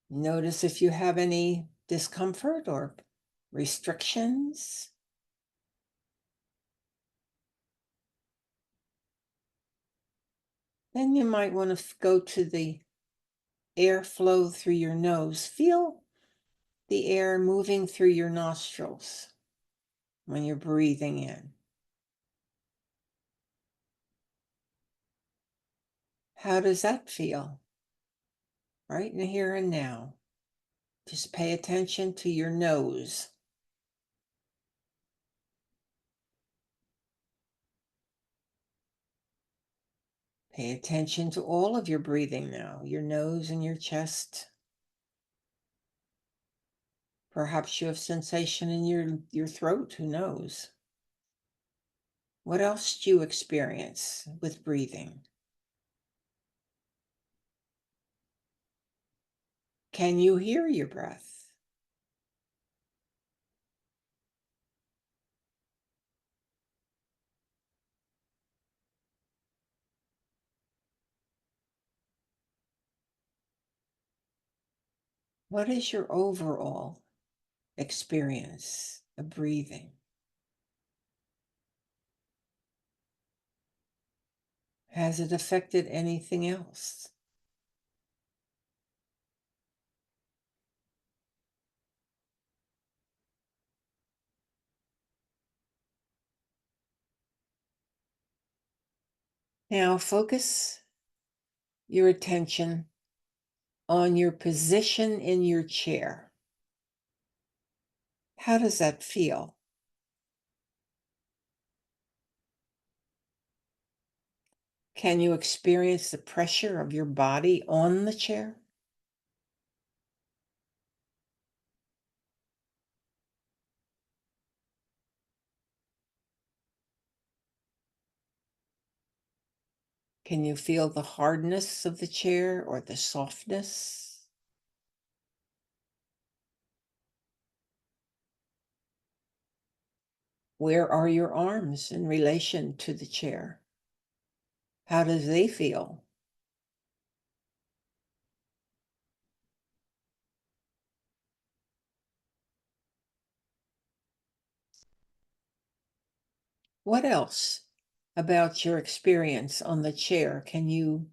S1: Notice if you have any discomfort or restrictions. Then you might want to go to the airflow through your nose. Feel the air moving through your nostrils when you're breathing in. How does that feel? Right in here and now. Just pay attention to your nose. Pay attention to all of your breathing now, your nose and your chest. Perhaps you have sensation in your throat, who knows? What else do you experience with breathing? Can you hear your breath? What is your overall experience of breathing? Has it affected anything else? Now focus your attention on your position in your chair. How does that feel? Can you experience the pressure of your body on the chair? Can you feel the hardness of the chair or the softness? Where are your arms in relation to the chair? How do they feel? What else about your experience on the chair can you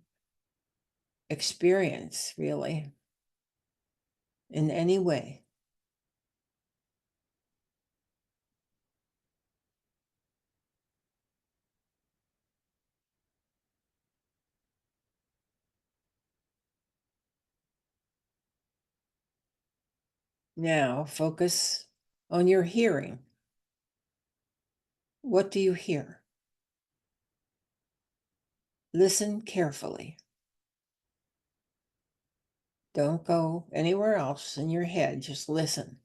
S1: experience really in any way? Now focus on your hearing. What do you hear? Listen carefully. Don't go anywhere else in your head, just listen.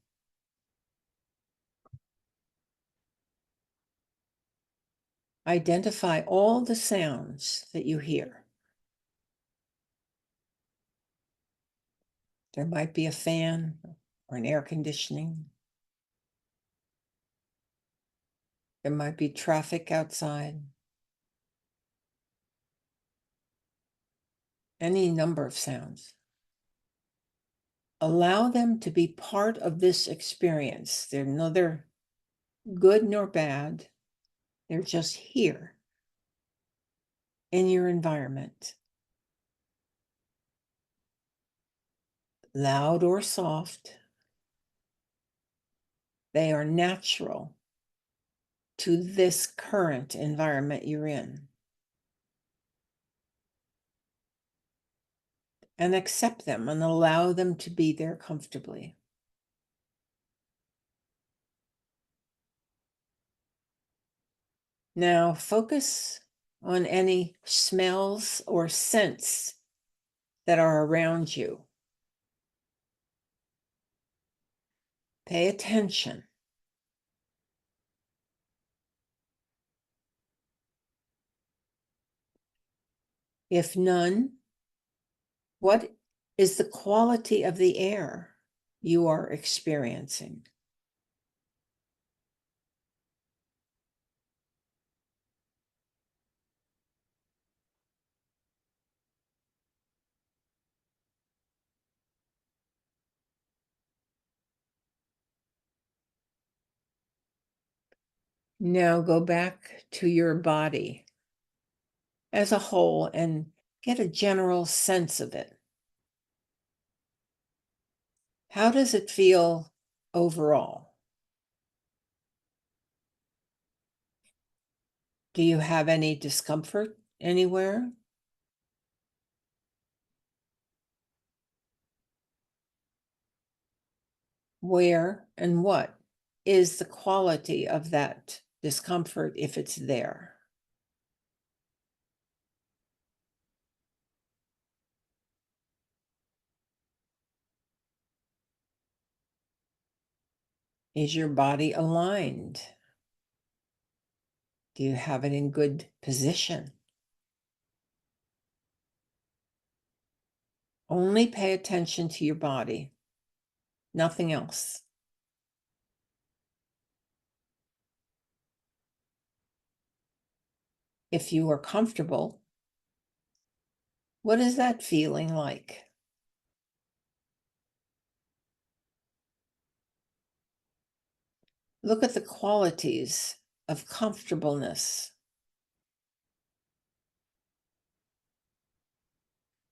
S1: Identify all the sounds that you hear. There might be a fan or an air conditioning. There might be traffic outside. Any number of sounds. Allow them to be part of this experience. They're neither good nor bad. They're just here in your environment. Loud or soft, they are natural to this current environment you're in. And accept them and allow them to be there comfortably. Now focus on any smells or scents that are around you. Pay attention. If none, what is the quality of the air you are experiencing. Now go back to your body as a whole and get a general sense of it. How does it feel overall? Do you have any discomfort anywhere? Where and what is the quality of that discomfort if it's there? Is your body aligned? Do you have it in good position? Only pay attention to your body, nothing else. If you are comfortable, what is that feeling like? Look at the qualities of comfortableness.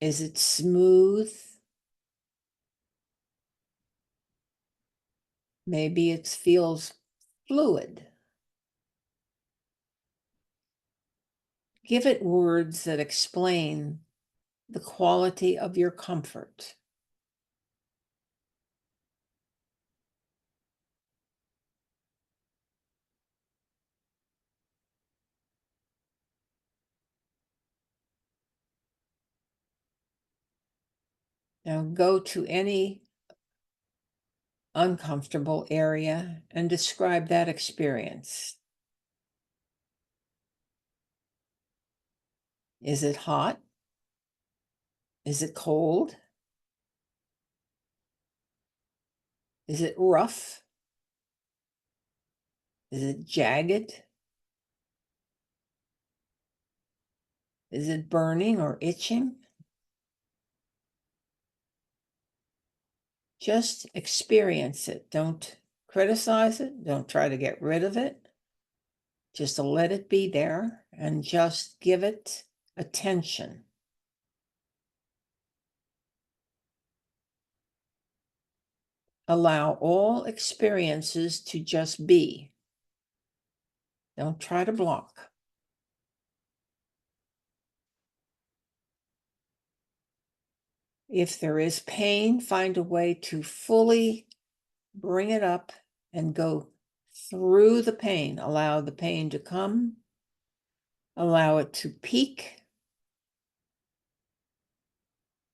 S1: Is it smooth? Maybe it feels fluid. Give it words that explain the quality of your comfort. Now go to any uncomfortable area and describe that experience. Is it hot? Is it cold? Is it rough? Is it jagged? Is it burning or itching? Just experience it. Don't criticize it. Don't try to get rid of it. Just let it be there and just give it attention. Allow all experiences to just be. Don't try to block. If there is pain, find a way to fully bring it up and go through the pain. Allow the pain to come, allow it to peak,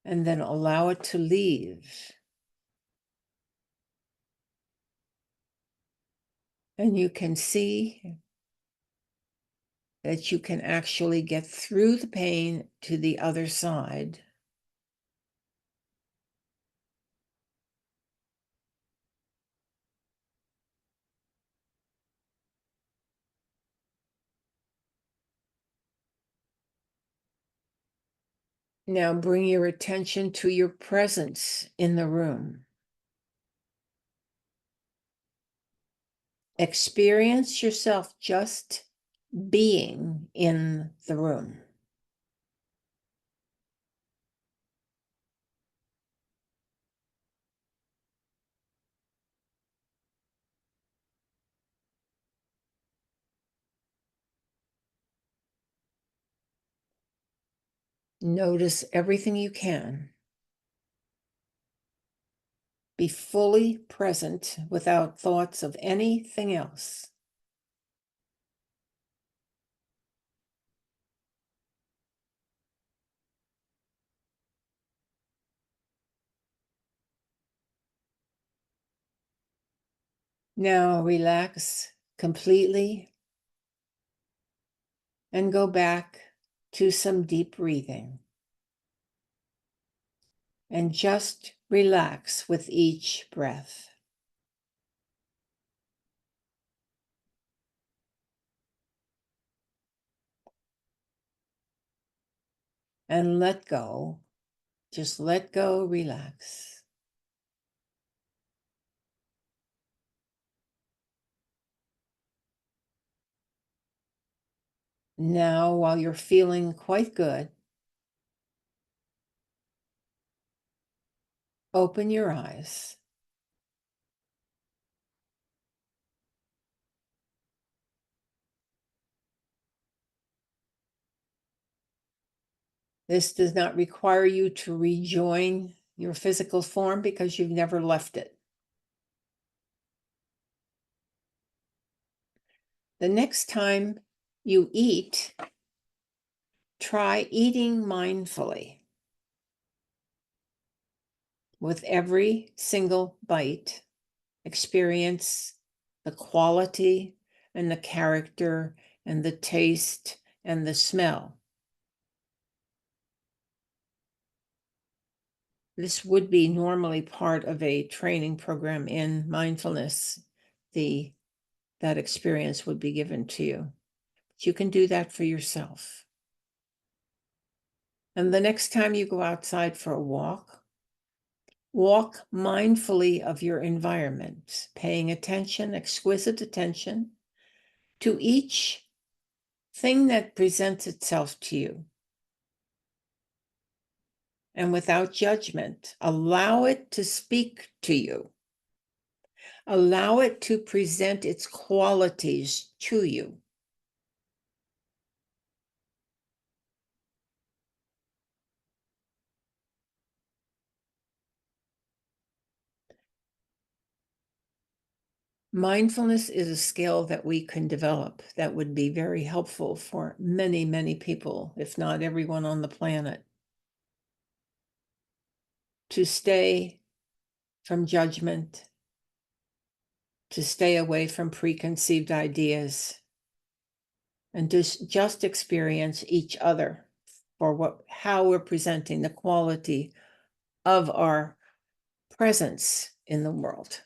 S1: and then allow it to leave. And you can see that you can actually get through the pain to the other side. Now bring your attention to your presence in the room. Experience yourself just being in the room. Notice everything you can. Be fully present without thoughts of anything else. Now relax completely and go back to some deep breathing. and just relax with each breath. And let go. Just let go, relax. Now, while you're feeling quite good, open your eyes. This does not require you to rejoin your physical form because you've never left it. The next time you eat, try eating mindfully. With every single bite, experience the quality and the character and the taste and the smell. This would be normally part of a training program in mindfulness. That experience would be given to you. But you can do that for yourself. And the next time you go outside for a walk, walk mindfully of your environment, paying attention, exquisite attention to each thing that presents itself to you. And without judgment, allow it to speak to you. Allow it to present its qualities to you. Mindfulness is a skill that we can develop that would be very helpful for many, many people, if not everyone on the planet, to stay from judgment, to stay away from preconceived ideas, and just experience each other for how we're presenting the quality of our presence in the world.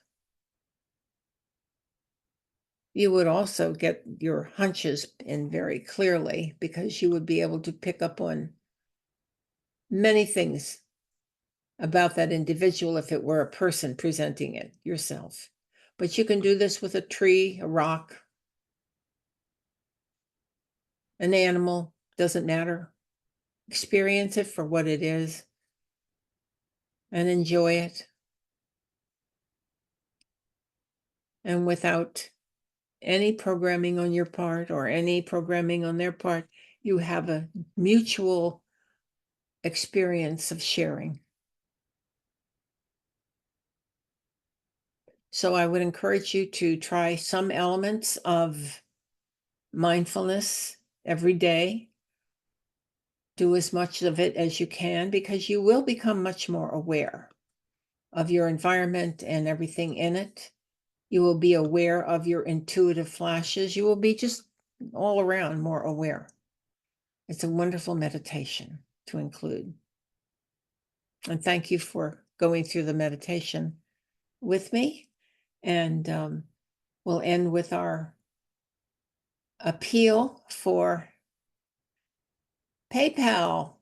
S1: You would also get your hunches in very clearly because you would be able to pick up on many things about that individual if it were a person presenting it yourself. But you can do this with a tree, a rock, an animal, doesn't matter. Experience it for what it is and enjoy it. And without any programming on your part or any programming on their part, you have a mutual experience of sharing. So I would encourage you to try some elements of mindfulness every day. Do as much of it as you can because you will become much more aware of your environment and everything in it. You will be aware of your intuitive flashes. You will be just all around more aware. It's a wonderful meditation to include. And thank you for going through the meditation with me. And we'll end with our appeal for PayPal.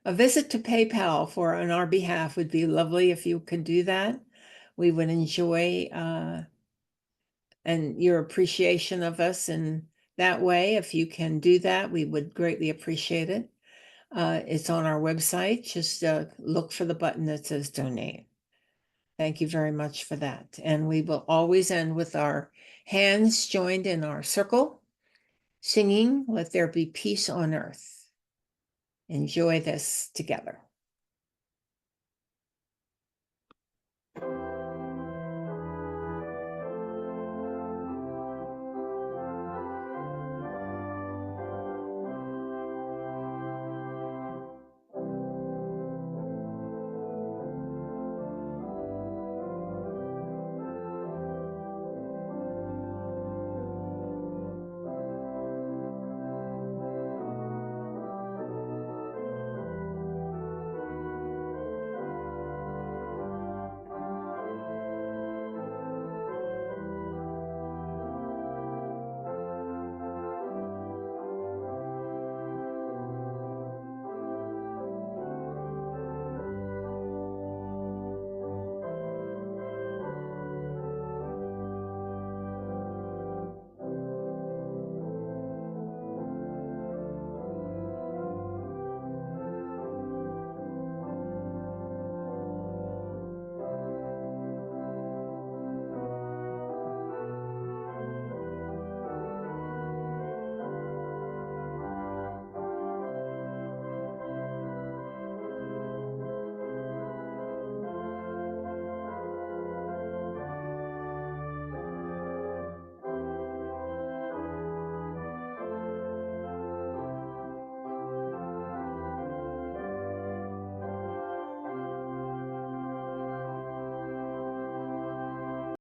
S1: A visit to PayPal on our behalf would be lovely if you could do that. We would enjoy and your appreciation of us in that way. If you can do that, we would greatly appreciate it. It's on our website. Just look for the button that says donate. Thank you very much for that. And we will always end with our hands joined in our circle, singing, "Let There Be Peace on Earth." Enjoy this together.